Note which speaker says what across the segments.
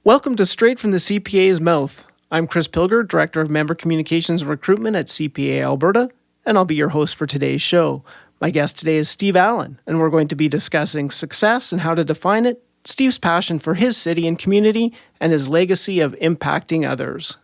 Speaker 1: Welcome to Straight from the CPA's Mouth. I'm Chris Pilger, Director of Member Communications and Recruitment at CPA Alberta, and I'll be your host for today's show. My guest today is Steve Allan, and we're going to be discussing success and how to define it, Steve's passion for his city and community, and his legacy of impacting others.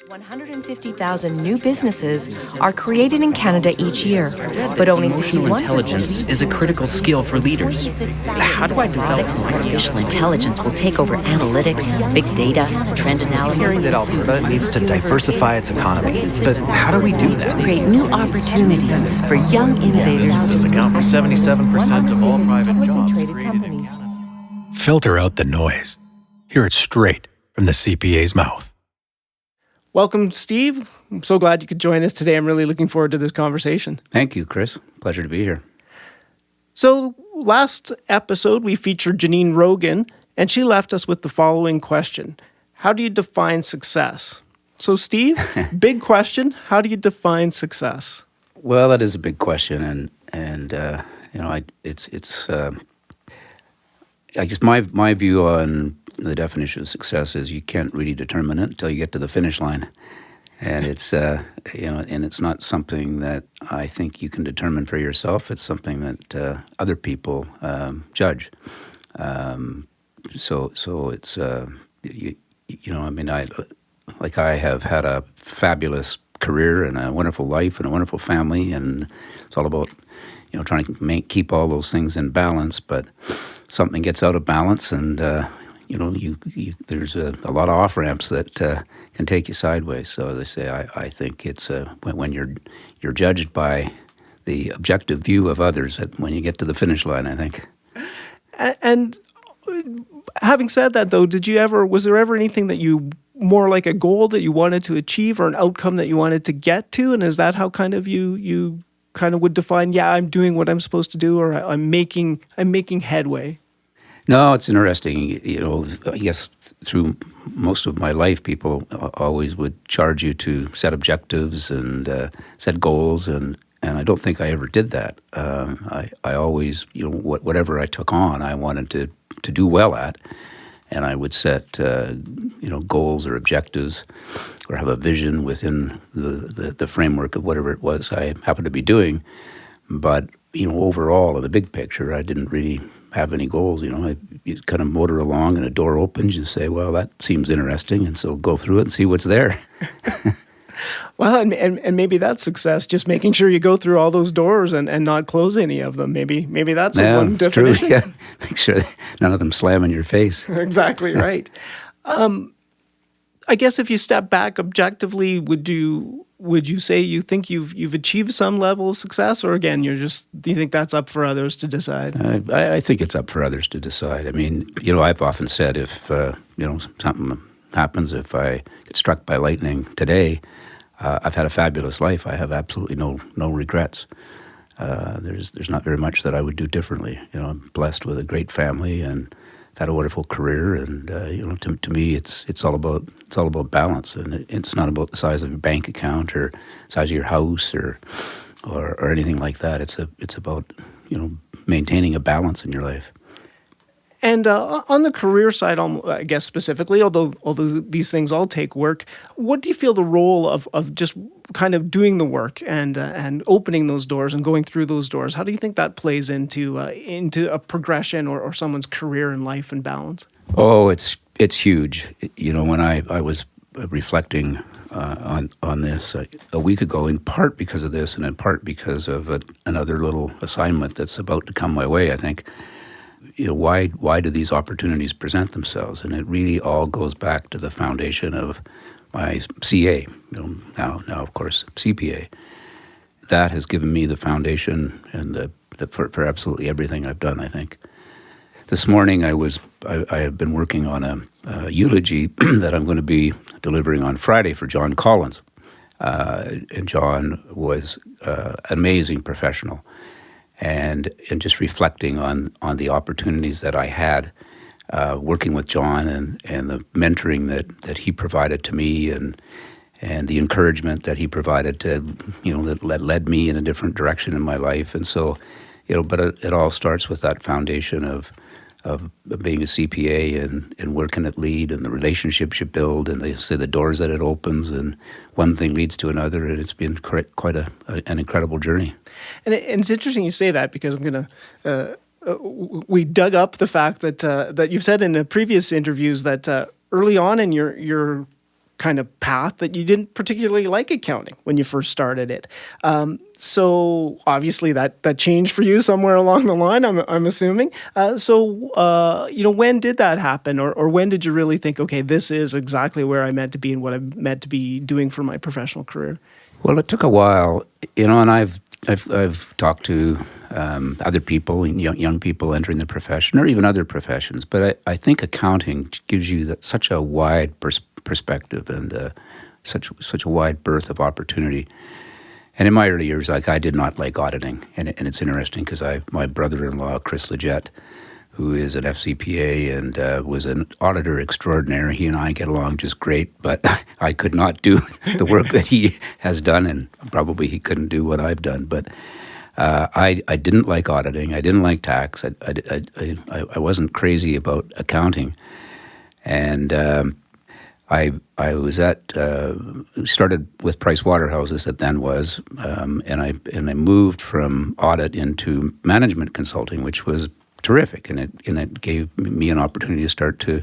Speaker 2: 150,000 new businesses are created in Canada each year, but only
Speaker 3: emotional intelligence is a critical skill for leaders. How do I develop
Speaker 4: artificial intelligence will take over analytics, big data, trend analysis?
Speaker 5: Hearing that Alberta needs to diversify its economy, but how do we do that?
Speaker 4: Create new opportunities for young innovators.
Speaker 5: Businesses account for 77% of all private jobs
Speaker 2: traded
Speaker 5: created in
Speaker 2: companies.
Speaker 5: Canada.
Speaker 6: Filter out the noise. Hear it straight from the CPA's mouth.
Speaker 1: Welcome, Steve. I'm so glad you could join us today. I'm really looking forward to this conversation.
Speaker 3: Thank you, Chris. Pleasure to be here.
Speaker 1: So, last episode, we featured Janine Rogan, and she left us with the following question. How do you define success? So, Steve, big question. How do you define success?
Speaker 3: Well, that is a big question, and I guess my view on the definition of success is you can't really determine it until you get to the finish line, and it's and it's not something that I think you can determine for yourself. It's something that other people judge. So it's I have had a fabulous career and a wonderful life and a wonderful family, and it's all about trying to keep all those things in balance, but something gets out of balance, and there's a lot of off ramps that can take you sideways. So as I say, I think it's when you're judged by the objective view of others when you get to the finish line, I think.
Speaker 1: And having said that, though, was there ever anything that you more like a goal that you wanted to achieve or an outcome that you wanted to get to? And is that how kind of you kind of would define, I'm doing what I'm supposed to do, or I'm making headway?
Speaker 3: No, it's interesting. I guess through most of my life, people always would charge you to set objectives and set goals, and I don't think I ever did that. I always, whatever I took on, I wanted to do well at, and I would set goals or objectives, or have a vision within the framework of whatever it was I happened to be doing. But overall, in the big picture, I didn't really have any goals. You kind of motor along and a door opens, you say, well, that seems interesting, and so go through it and see what's there.
Speaker 1: Well, and maybe that's success, just making sure you go through all those doors and not close any of them. Maybe that's one definition.
Speaker 3: True, yeah. Make sure none of them slam in your face.
Speaker 1: Exactly right. I guess if you step back objectively, would you say you think you've achieved some level of success, or again, do you think that's up for others to decide?
Speaker 3: I think it's up for others to decide. I mean, I've often said if something happens, if I get struck by lightning today, I've had a fabulous life. I have absolutely no regrets. There's not very much that I would do differently. I'm blessed with a great family and had a wonderful career, and to me, it's all about balance, and it's not about the size of your bank account or size of your house or anything like that. It's about maintaining a balance in your life.
Speaker 1: And on the career side, I guess specifically, although these things all take work, what do you feel the role of just kind of doing the work and opening those doors and going through those doors? How do you think that plays into a progression or someone's career and life and balance?
Speaker 3: Oh, it's huge. When I was reflecting on this a week ago, in part because of this and in part because of another little assignment that's about to come my way, I think. Why do these opportunities present themselves? And it really all goes back to the foundation of my CA, now of course CPA. That has given me the foundation and for absolutely everything I've done, I think. This morning I have been working on a eulogy that I'm going to be delivering on Friday for John Collins. And John was an amazing professional. And just reflecting on the opportunities that I had working with John and the mentoring that he provided to me and the encouragement that he provided to that led me in a different direction in my life. And so but it all starts with that foundation of of being a CPA and where can it lead and the relationships you build and the doors that it opens and one thing leads to another, and it's been quite an incredible journey.
Speaker 1: And it's interesting you say that, because I'm going to we dug up the fact that that you've said in the previous interviews that early on in your kind of path that you didn't particularly like accounting when you first started it. So obviously that changed for you somewhere along the line, I'm assuming. When did that happen, or when did you really think, okay, this is exactly where I meant to be and what I'm meant to be doing for my professional career?
Speaker 3: Well, it took a while, and I've talked to other people, young people entering the profession, or even other professions. But I think accounting gives you such a wide perspective and such a wide berth of opportunity. And in my early years, I did not like auditing, and it's interesting because my brother-in-law, Chris Leggett, who is an FCPA and was an auditor extraordinaire. He and I get along just great, but I could not do the work that he has done, and probably he couldn't do what I've done. But I didn't like auditing. I didn't like tax. I wasn't crazy about accounting, and I was started with Price Waterhouse, as it then was, and I moved from audit into management consulting, which was terrific, and it gave me an opportunity to start to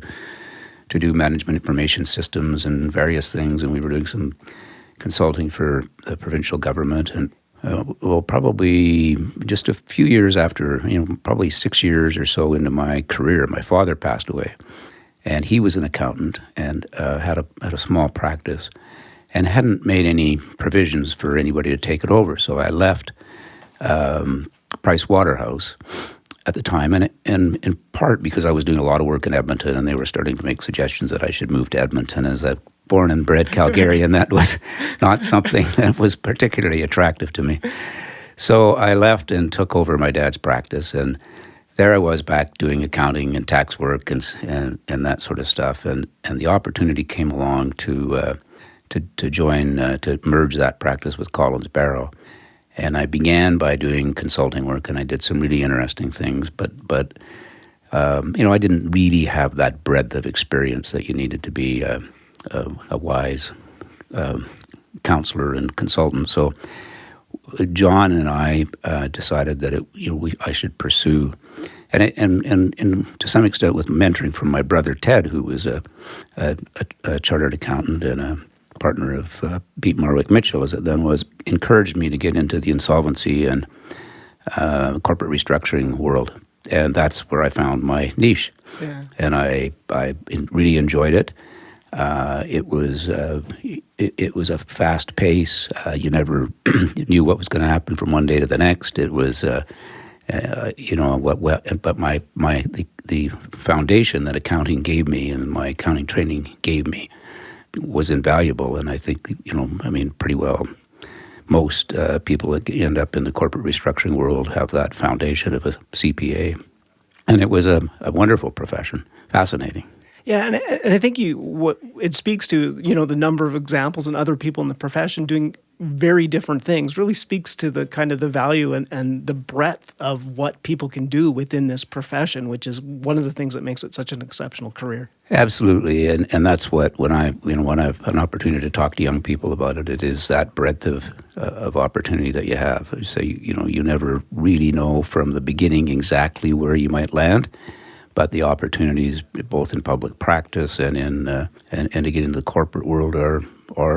Speaker 3: do management information systems and various things, and we were doing some consulting for the provincial government, and probably just a few years after, probably 6 years or so into my career, my father passed away, and he was an accountant and had a small practice, and hadn't made any provisions for anybody to take it over, so I left Price Waterhouse at the time, and in part because I was doing a lot of work in Edmonton, and they were starting to make suggestions that I should move to Edmonton, as a born and bred Calgarian. That was not something that was particularly attractive to me. So I left and took over my dad's practice, and there I was back doing accounting and tax work and that sort of stuff, and the opportunity came along to join to merge that practice with Collins Barrow. And I began by doing consulting work, and I did some really interesting things. But I didn't really have that breadth of experience that you needed to be a wise counselor and consultant. So John and I decided that I should pursue, and to some extent with mentoring from my brother Ted, who was a chartered accountant and a partner of Pete Marwick Mitchell, as it then was, encouraged me to get into the insolvency and corporate restructuring world, and that's where I found my niche. Yeah. And I really enjoyed it. It was a fast pace. You never knew what was going to happen from one day to the next. It was but the foundation that accounting gave me and my accounting training gave me was invaluable, and I think, pretty well most people that end up in the corporate restructuring world have that foundation of a CPA. And it was a wonderful profession, fascinating.
Speaker 1: Yeah, and I think it speaks to, the number of examples and other people in the profession doing very different things, really speaks to the kind of the value and the breadth of what people can do within this profession, which is one of the things that makes it such an exceptional career. Absolutely,
Speaker 3: and that's what when I have an opportunity to talk to young people about it, it is that breadth of opportunity that you have. So you never really know from the beginning exactly where you might land, but the opportunities both in public practice and and to get into the corporate world are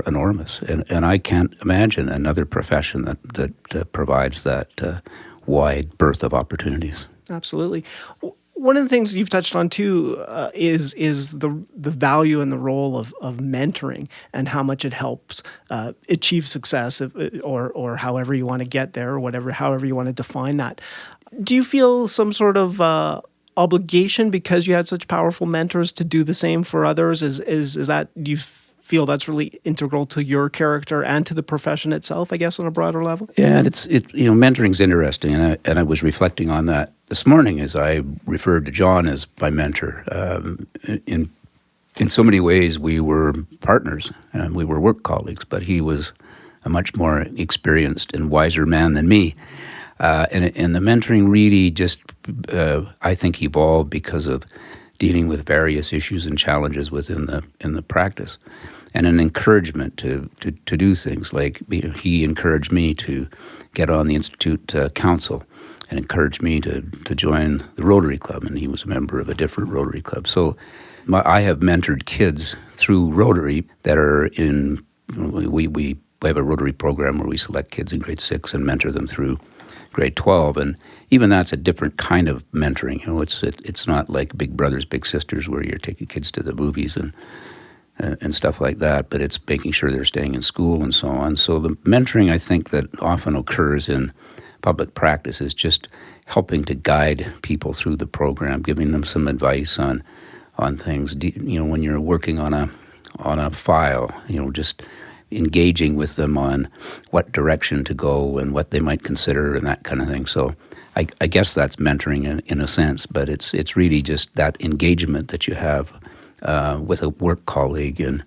Speaker 3: enormous, and I can't imagine another profession that provides that wide berth of opportunities.
Speaker 1: Absolutely. One of the things you've touched on too is the value and the role of mentoring and how much it helps achieve success, or however you want to get there, or however you want to define that. Do you feel some sort of obligation because you had such powerful mentors to do the same for others? Is that, do you feel that's really integral to your character and to the profession itself, I guess, on a broader level?
Speaker 3: Yeah, and mentoring's interesting, and I was reflecting on that this morning as I referred to John as my mentor. In so many ways, we were partners and we were work colleagues, but he was a much more experienced and wiser man than me. And the mentoring really just, I think, evolved because of dealing with various issues and challenges within the practice, and an encouragement to do things. Like he encouraged me to get on the Institute Council and encouraged me to join the Rotary Club, and he was a member of a different Rotary Club. So I have mentored kids through Rotary that are in, we have a Rotary program where we select kids in grade 6 and mentor them through grade 12, and even that's a different kind of mentoring. It's not like Big Brothers Big Sisters where you're taking kids to the movies and stuff like that, but it's making sure they're staying in school and so on. So the mentoring, I think, that often occurs in public practice is just helping to guide people through the program, giving them some advice on things. When you're working on a file, just engaging with them on what direction to go and what they might consider and that kind of thing. So I guess that's mentoring in a sense, but it's really just that engagement that you have with a work colleague and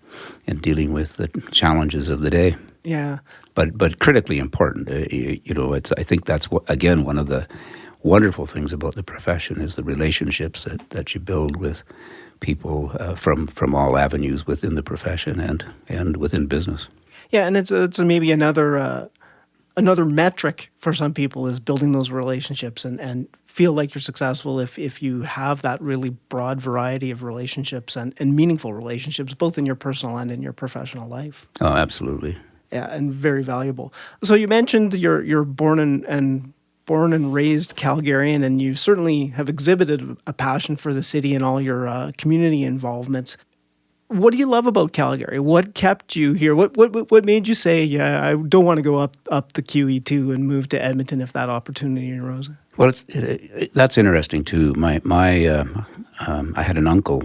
Speaker 3: dealing with the challenges of the day.
Speaker 1: Yeah.
Speaker 3: But critically important. I think that's again one of the wonderful things about the profession is the relationships that you build with people from all avenues within the profession and within business.
Speaker 1: Yeah, and it's maybe another metric for some people is building those relationships and feel like you're successful if you have that really broad variety of relationships and meaningful relationships, both in your personal and in your professional life.
Speaker 3: Oh, absolutely.
Speaker 1: Yeah, and very valuable. So you mentioned you're born and raised Calgarian, and you certainly have exhibited a passion for the city and all your community involvements. What do you love about Calgary? What kept you here? What made you say, yeah, I don't want to go up the QE2 and move to Edmonton if that opportunity arose?
Speaker 3: Well, that's interesting too. I had an uncle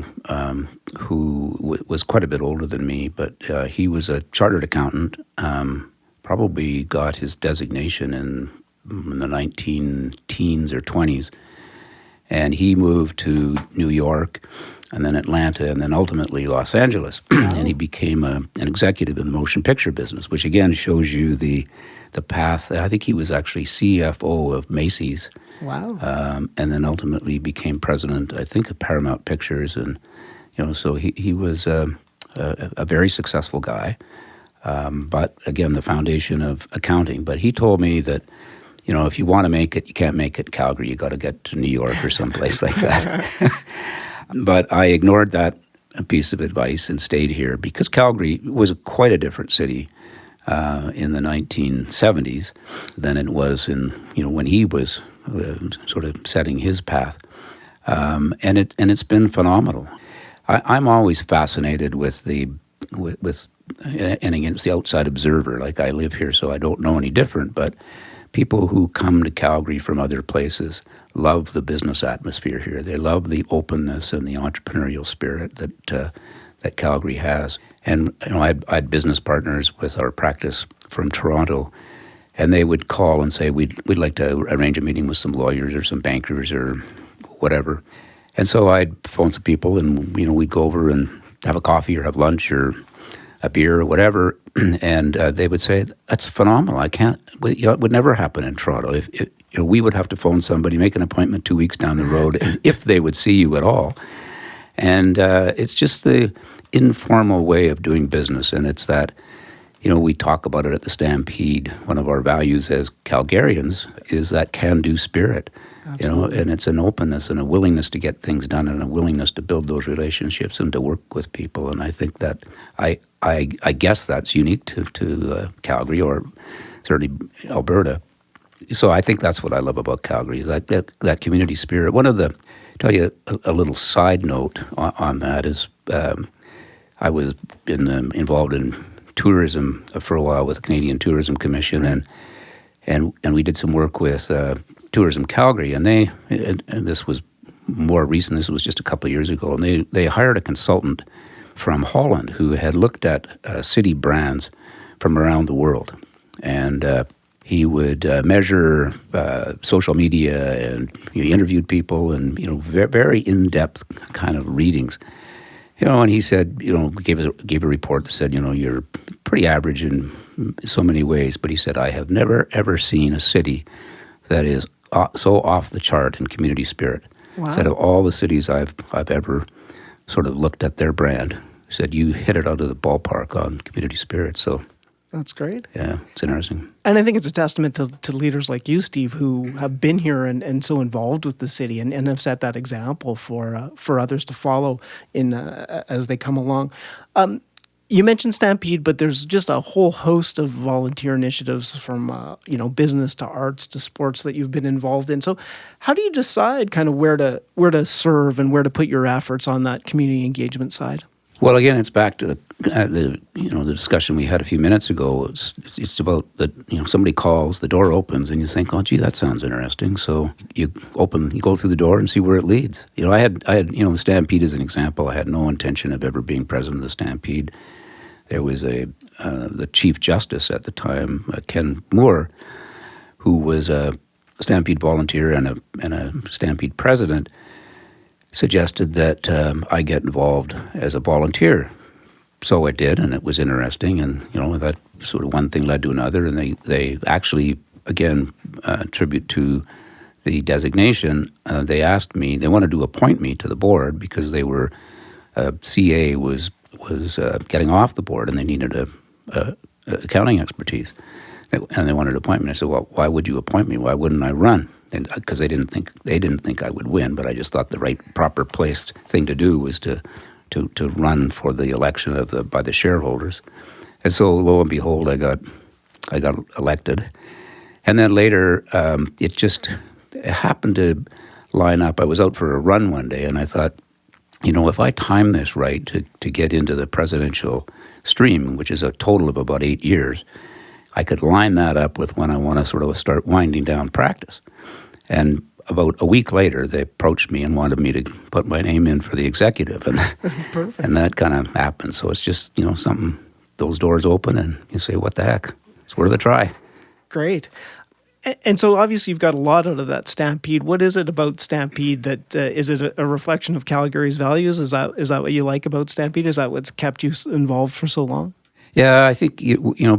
Speaker 3: who was quite a bit older than me, but he was a chartered accountant. Probably got his designation in the 19-teens or 20s, and he moved to New York, and then Atlanta, and then ultimately Los Angeles. And he became an executive in the motion picture business, which again shows you the path. I think he was actually CFO of Macy's.
Speaker 1: Wow.
Speaker 3: And then ultimately became president, I think, of Paramount Pictures. And, so he was a very successful guy. But again, the foundation of accounting. But he told me that, if you want to make it, you can't make it in Calgary. You got to get to New York or someplace like that. But I ignored that piece of advice and stayed here because Calgary was quite a different city in the 1970s than it was when he was sort of setting his path, and it's been phenomenal. I'm always fascinated with and again, it's the outside observer. Like I live here, so I don't know any different. But people who come to Calgary from other places love the business atmosphere here. They love the openness and the entrepreneurial spirit that Calgary has. And I had business partners with our practice from Toronto, and they would call and say, we'd like to arrange a meeting with some lawyers or some bankers or whatever. And so I'd phone some people, and we'd go over and have a coffee or have lunch or a beer or whatever, and they would say, "That's phenomenal. It would never happen in Toronto. If we would have to phone somebody, make an appointment 2 weeks down the road, and if they would see you at all." And it's just the informal way of doing business, and it's that. We talk about it at the Stampede. One of our values as Calgarians is that can-do spirit. Absolutely. And it's an openness and a willingness to get things done and a willingness to build those relationships and to work with people. And I think that I guess that's unique to Calgary or certainly Alberta. So I think that's what I love about Calgary, is that community spirit. Tell you a little side note on that is I was involved in tourism for a while with the Canadian Tourism Commission, and we did some work with Tourism Calgary, and this was more recent. This was just a couple of years ago, and they hired a consultant from Holland who had looked at city brands from around the world, and he would measure social media, and he interviewed people, and very in-depth kind of readings. And he said, gave a report that said, you're pretty average in so many ways, but he said, I have never, ever seen a city that is so off the chart in community spirit.
Speaker 1: Wow.
Speaker 3: Said of all the cities I've ever sort of looked at their brand, said you hit it out of the ballpark on community spirit. So
Speaker 1: That's great.
Speaker 3: yeah, it's interesting.
Speaker 1: And I think it's a testament to leaders like you, Steve, who have been here and so involved with the city and have set that example for others to follow in as they come along. You mentioned Stampede, but there's just a whole host of volunteer initiatives from business to arts to sports that you've been involved in. So, how do you decide kind of where to serve and where to put your efforts on that community engagement side?
Speaker 3: Well, again, it's back to the discussion we had a few minutes ago. It's about that somebody calls, the door opens, and you think, oh, gee, that sounds interesting. So you go through the door and see where it leads. I had the Stampede as an example. I had no intention of ever being president of the Stampede. There was the Chief Justice at the time, Ken Moore, who was a Stampede volunteer and a Stampede president, suggested that I get involved as a volunteer. So I did, and it was interesting. And that sort of one thing led to another, and they actually, again, tribute to the designation. They asked me, they wanted to appoint me to the board because they were CA was getting off the board, and they needed a accounting expertise, and they wanted to appoint me. And I said, well, why would you appoint me? Why wouldn't I run? And because they didn't think I would win, but I just thought the right, proper placed thing to do was to run for the election by the shareholders. And so lo and behold, I got elected. And then later, it happened to line up. I was out for a run one day, and I thought, if I time this right to get into the presidential stream, which is a total of about 8 years, I could line that up with when I want to sort of start winding down practice. And about a week later, they approached me and wanted me to put my name in for the executive, and and that kind of happened. So it's just something, those doors open, and you say, what the heck? It's worth a try.
Speaker 1: Great. And so obviously you've got a lot out of that Stampede. What is it about Stampede that is it a reflection of Calgary's values? Is that what you like about Stampede? Is that what's kept you involved for so long?
Speaker 3: Yeah, I think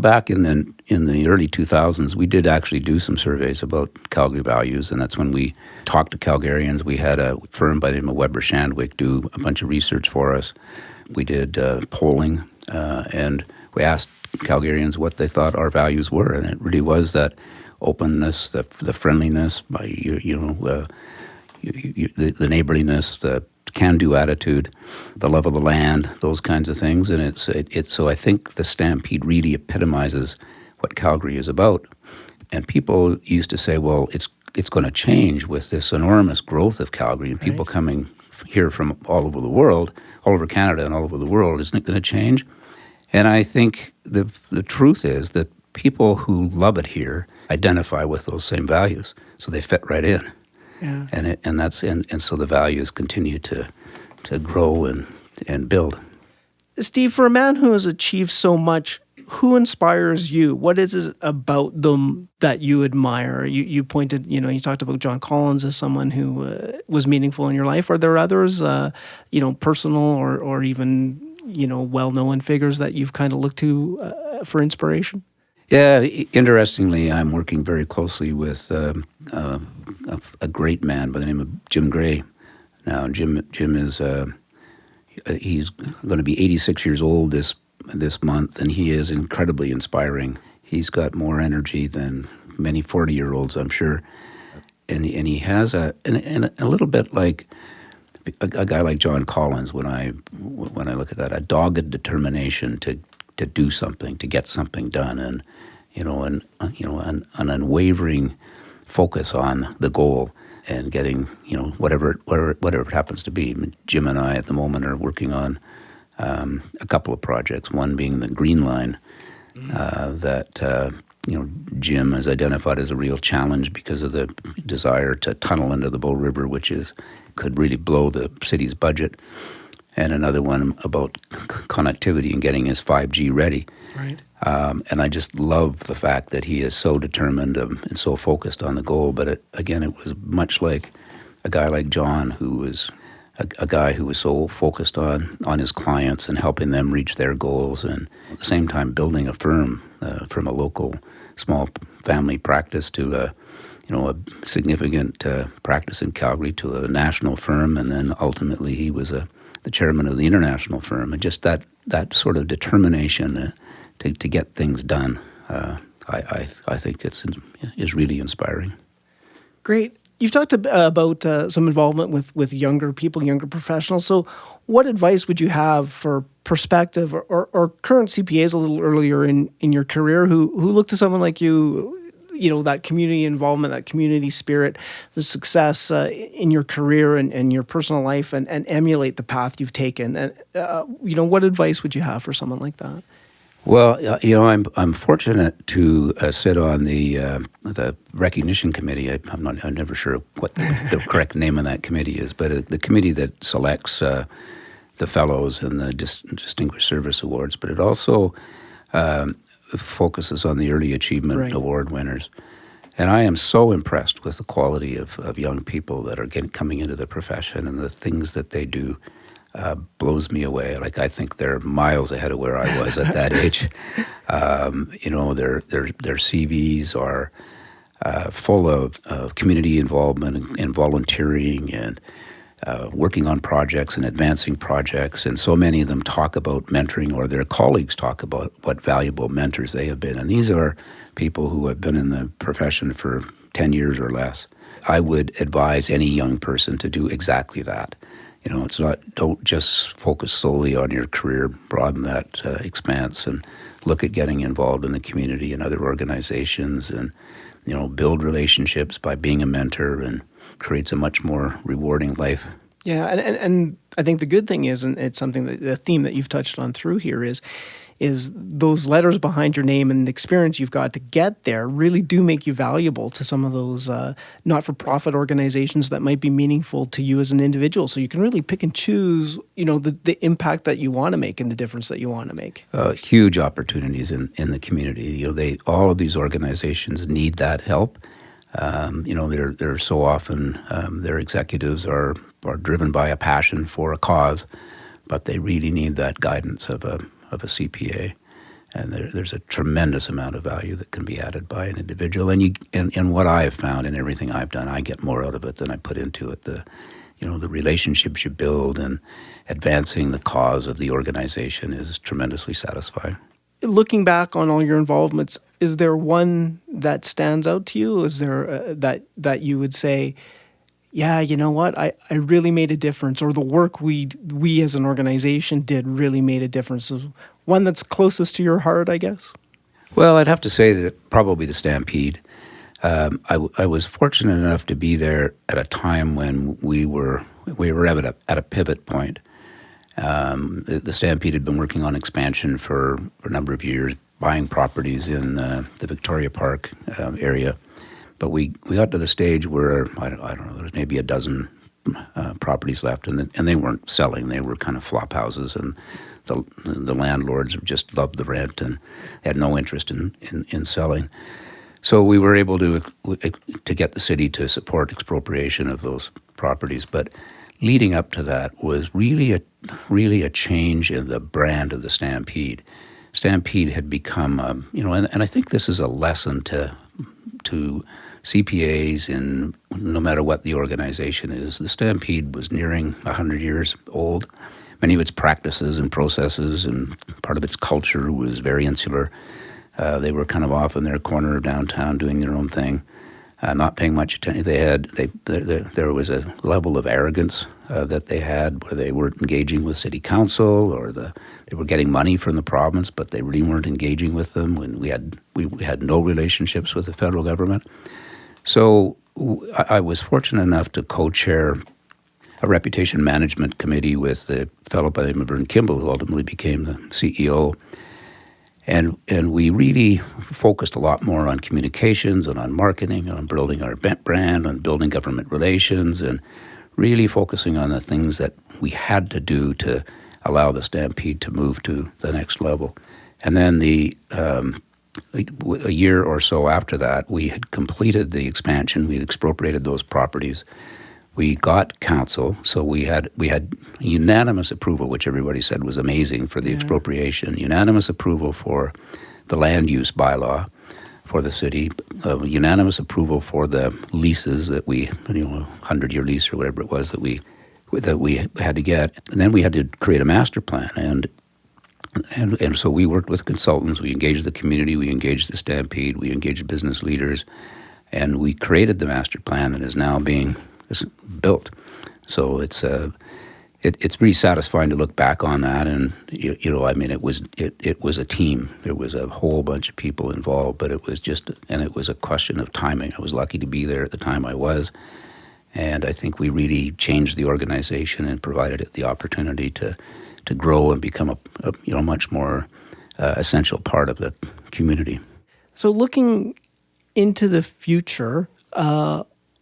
Speaker 3: back in the early 2000s, we did actually do some surveys about Calgary values, and that's when we talked to Calgarians. We had a firm by the name of Weber Shandwick do a bunch of research for us. We did polling, and we asked Calgarians what they thought our values were, and it really was that openness, the friendliness, the neighborliness, the can-do attitude, the love of the land, those kinds of things. And so I think the Stampede really epitomizes what Calgary is about. And people used to say, well, it's going to change with this enormous growth of Calgary and people coming here from all over the world, all over Canada and all over the world. Isn't it going to change? And I think the truth is that people who love it here identify with those same values, so they fit right in.
Speaker 1: Yeah.
Speaker 3: And so the values continue to grow and build.
Speaker 1: Steve, for a man who has achieved so much, who inspires you? What is it about them that you admire? You pointed, you talked about John Collins as someone who was meaningful in your life. Are there others, personal or even, well-known figures that you've kind of looked to for inspiration?
Speaker 3: Yeah, interestingly, I'm working very closely with a great man by the name of Jim Gray. Now, Jim is he's going to be 86 years old this month, and he is incredibly inspiring. He's got more energy than many 40-year-olds, I'm sure, and he has a little bit like a guy like John Collins. When I look at that, a dogged determination to do something, to get something done, and an unwavering focus on the goal and getting whatever it happens to be. Jim and I at the moment are working on a couple of projects. One being the Green Line that Jim has identified as a real challenge because of the desire to tunnel into the Bow River, which could really blow the city's budget. And another one about connectivity and getting his 5G ready.
Speaker 1: Right.
Speaker 3: And I just love the fact that he is so determined and so focused on the goal. But it was much like a guy like John, who was a guy who was so focused on his clients and helping them reach their goals, and at the same time building a firm from a local small family practice to a significant practice in Calgary to a national firm, and then ultimately he was the chairman of the international firm. And just that sort of determination to get things done, I think is really inspiring.
Speaker 1: Great. You've talked about some involvement with younger people, younger professionals. So what advice would you have for prospective or current CPAs a little earlier in your career who look to someone like you, that community involvement, that community spirit, the success in your career and your personal life and emulate the path you've taken? And, what advice would you have for someone like that?
Speaker 3: Well, I'm fortunate to sit on the recognition committee. I'm never sure what the correct name of that committee is, but the committee that selects the fellows and the distinguished service awards. But it also focuses on the early achievement award winners. And I am so impressed with the quality of young people that are coming into the profession, and the things that they do blows me away. Like, I think they're miles ahead of where I was at that age. Their CVs are full of community involvement and volunteering and working on projects and advancing projects. And so many of them talk about mentoring, or their colleagues talk about what valuable mentors they have been. And these are people who have been in the profession for 10 years or less. I would advise any young person to do exactly that. It's not, don't just focus solely on your career, broaden that expanse and look at getting involved in the community and other organizations, and, build relationships by being a mentor, and creates a much more rewarding life.
Speaker 1: Yeah, and I think the good thing is, and it's something that the theme that you've touched on through here is those letters behind your name and the experience you've got to get there really do make you valuable to some of those not-for-profit organizations that might be meaningful to you as an individual. So you can really pick and choose, the impact that you want to make and the difference that you want to make.
Speaker 3: Huge opportunities in the community. All of these organizations need that help. They're so often their executives are driven by a passion for a cause, but they really need that guidance of a CPA, and there's a tremendous amount of value that can be added by an individual. And what I have found in everything I've done, I get more out of it than I put into it. The relationships you build and advancing the cause of the organization is tremendously satisfying.
Speaker 1: Looking back on all your involvements, is there one that stands out to you? Is there that you would say, yeah, you know what, I really made a difference, or the work we as an organization did really made a difference? Is one that's closest to your heart, I guess?
Speaker 3: Well, I'd have to say that probably the Stampede. I was fortunate enough to be there at a time when we were at a pivot point. The Stampede had been working on expansion for a number of years, buying properties in the Victoria Park area. But we got to the stage where, I don't know, there was maybe a dozen properties left, and they weren't selling. They were kind of flop houses, and the landlords just loved the rent and had no interest in selling. So we were able to get the city to support expropriation of those properties. But leading up to that was really a change in the brand of the Stampede. Stampede had become, and I think this is a lesson to CPAs, and no matter what the organization is. The Stampede was nearing 100 years old. Many of its practices and processes and part of its culture was very insular. They were kind of off in their corner of downtown doing their own thing, not paying much attention. There was a level of arrogance that they had, where they weren't engaging with city council, or they were getting money from the province, but they really weren't engaging with them. When we had no relationships with the federal government. So I was fortunate enough to co-chair a reputation management committee with the fellow by the name of Vern Kimball, who ultimately became the CEO. And we really focused a lot more on communications and on marketing and on building our brand, on building government relations, and really focusing on the things that we had to do to allow the Stampede to move to the next level. And then a year or so after that, we had completed the expansion. We had expropriated those properties. We got council, so we had unanimous approval, which everybody said was amazing for the expropriation. Unanimous approval for the land use bylaw. for the city, unanimous approval for the leases that we, 100-year lease or whatever it was that we had to get, and then we had to create a master plan, and so we worked with consultants, we engaged the community, we engaged the Stampede, we engaged business leaders, and we created the master plan that is now being built. So it's really satisfying to look back on that, and it was a team. There was a whole bunch of people involved, but it was a question of timing. I was lucky to be there at the time I was, and I think we really changed the organization and provided it the opportunity to grow and become a much more essential part of the community.
Speaker 1: So looking into the future,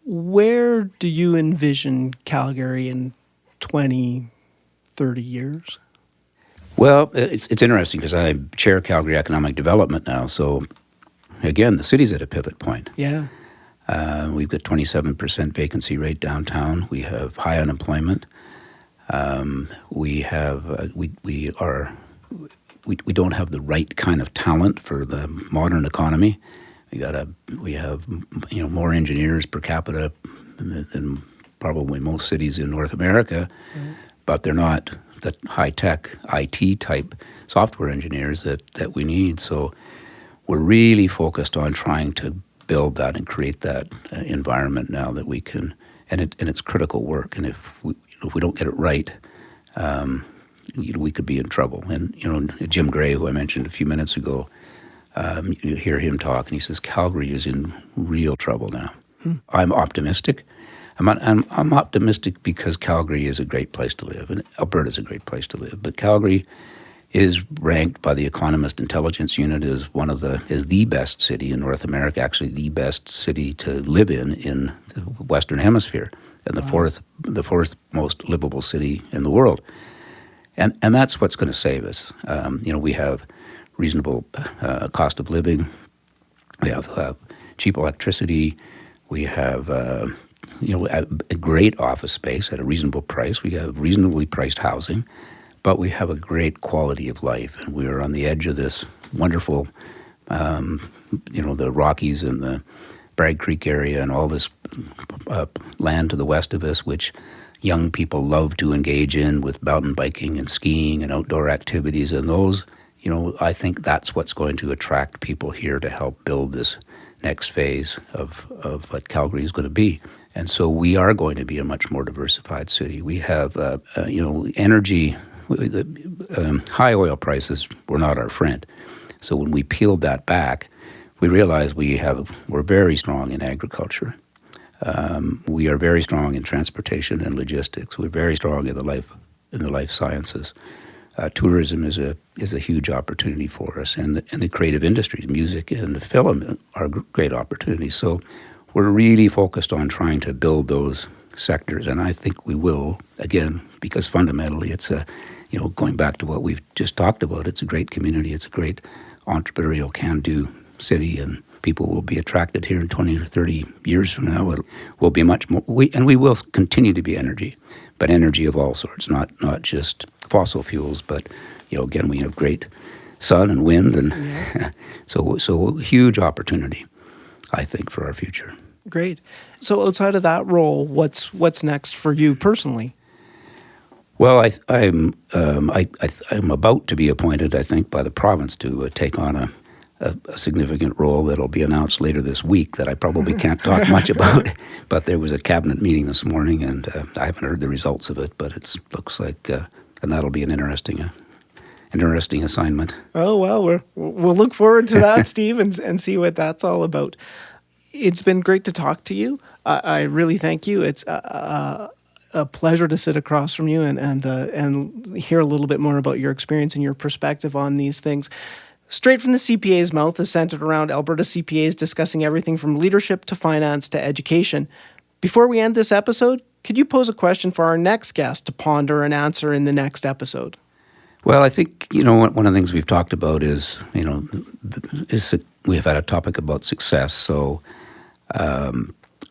Speaker 1: where do you envision Calgary in 20, 30 years?
Speaker 3: Well, it's interesting because I chair Calgary Economic Development now. So, again, the city's at a pivot point.
Speaker 1: Yeah.
Speaker 3: We've got 27% vacancy rate downtown. We have high unemployment. We don't have the right kind of talent for the modern economy. We have more engineers per capita than probably most cities in North America, but they're not the high-tech IT type software engineers that we need. So we're really focused on trying to build that and create that environment now that we can, and it's critical work. And if we don't get it right, we could be in trouble. And Jim Gray, who I mentioned a few minutes ago, you hear him talk, and he says Calgary is in real trouble now. I'm optimistic. I'm optimistic because Calgary is a great place to live, and Alberta is a great place to live. But Calgary is ranked by the Economist Intelligence Unit as is the best city in North America, actually the best city to live in the Western Hemisphere, and the fourth most livable city in the world. And that's what's going to save us. We have reasonable cost of living. We have cheap electricity. We have a great office space at a reasonable price. We have reasonably priced housing, but we have a great quality of life. And we are on the edge of this wonderful, the Rockies and the Bragg Creek area and all this land to the west of us, which young people love to engage in with mountain biking and skiing and outdoor activities. And those, I think that's what's going to attract people here to help build this next phase of what Calgary is going to be. And so we are going to be a much more diversified city. We have, energy, high oil prices were not our friend. So when we peeled that back, we realized we're very strong in agriculture. We are very strong in transportation and logistics. We're very strong in the life sciences. Tourism is a huge opportunity for us, and the creative industries, music and film, are great opportunities. So we're really focused on trying to build those sectors, and I think we will, again, because fundamentally it's going back to what we've just talked about, it's a great community, it's a great entrepreneurial can-do city, and people will be attracted here in 20 or 30 years from now. It will be much more, we will continue to be energy, but energy of all sorts, not just fossil fuels, but again, we have great sun and wind, and so huge opportunity, I think, for our future.
Speaker 1: Great. So outside of that role, what's next for you personally?
Speaker 3: Well, I'm about to be appointed, I think, by the province to take on a significant role that'll be announced later this week that I probably can't talk much about. But there was a cabinet meeting this morning, and I haven't heard the results of it, but it looks like, and that'll be an interesting assignment. Oh, well,
Speaker 1: we'll look forward to that, Steve, and see what that's all about. It's been great to talk to you. I really thank you. It's a pleasure to sit across from you and hear a little bit more about your experience and your perspective on these things. Straight from the CPA's Mouth is centered around Alberta CPAs discussing everything from leadership to finance to education. Before we end this episode, could you pose a question for our next guest to ponder and answer in the next episode?
Speaker 3: Well, I think, one of the things we've talked about is, we've had a topic about success. So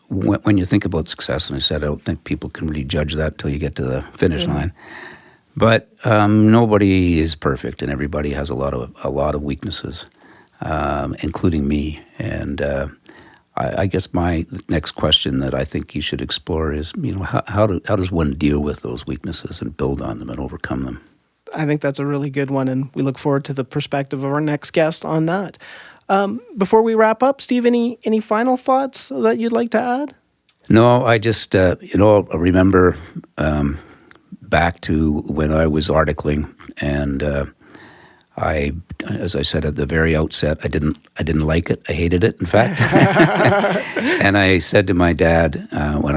Speaker 3: when you think about success, and I said I don't think people can really judge that till you get to the finish line. But nobody is perfect, and everybody has a lot of weaknesses. including me. And I guess my next question that I think you should explore is, how does one deal with those weaknesses and build on them and overcome them?
Speaker 1: I think that's a really good one, and we look forward to the perspective of our next guest on that. Before we wrap up, Steve, any final thoughts that you'd like to add?
Speaker 3: No, I just, I remember back to when I was articling, and as I said at the very outset, I didn't like it. I hated it, in fact. And I said to my dad when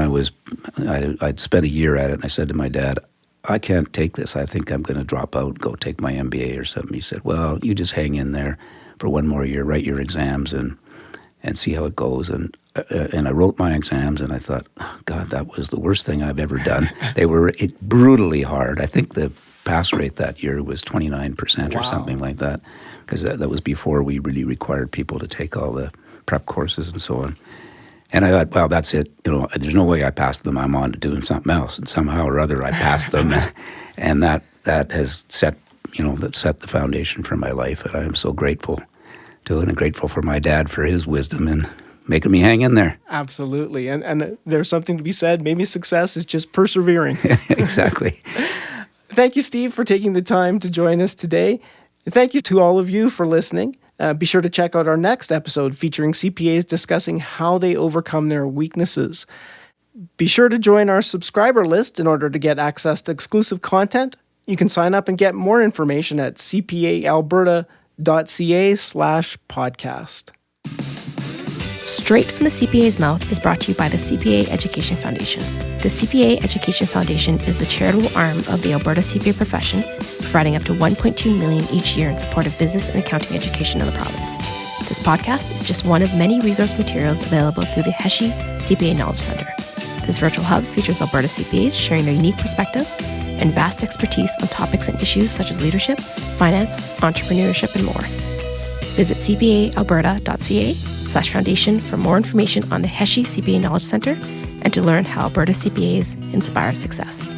Speaker 3: I'd spent a year at it, and I said to my dad, I can't take this. I think I'm going to drop out, go take my MBA or something. He said, well, you just hang in there for one more year, write your exams, and see how it goes. And I wrote my exams, and I thought, oh, God, that was the worst thing I've ever done. They were brutally hard. I think the pass rate that year was 29% or something like that, because that was before we really required people to take all the prep courses and so on. And I thought, well, that's it. There's no way I passed them. I'm on to doing something else. And somehow or other, I passed them, and that has set the foundation for my life. And I am so grateful to it, and grateful for my dad for his wisdom and making me hang in there.
Speaker 1: Absolutely. And there's something to be said. Maybe success is just persevering.
Speaker 3: Exactly.
Speaker 1: Thank you, Steve, for taking the time to join us today. And thank you to all of you for listening. Be sure to check out our next episode featuring CPAs discussing how they overcome their weaknesses. Be sure to join our subscriber list in order to get access to exclusive content. You can sign up and get more information at cpaalberta.ca/podcast.
Speaker 7: Straight from the CPA's Mouth is brought to you by the CPA Education Foundation. The CPA Education Foundation is the charitable arm of the Alberta CPA profession, providing up to $1.2 million each year in support of business and accounting education in the province. This podcast is just one of many resource materials available through the HESHI CPA Knowledge Center. This virtual hub features Alberta CPAs sharing their unique perspective and vast expertise on topics and issues such as leadership, finance, entrepreneurship, and more. Visit cpaalberta.ca/foundation for more information on the HESHI CPA Knowledge Center and to learn how Alberta CPAs inspire success.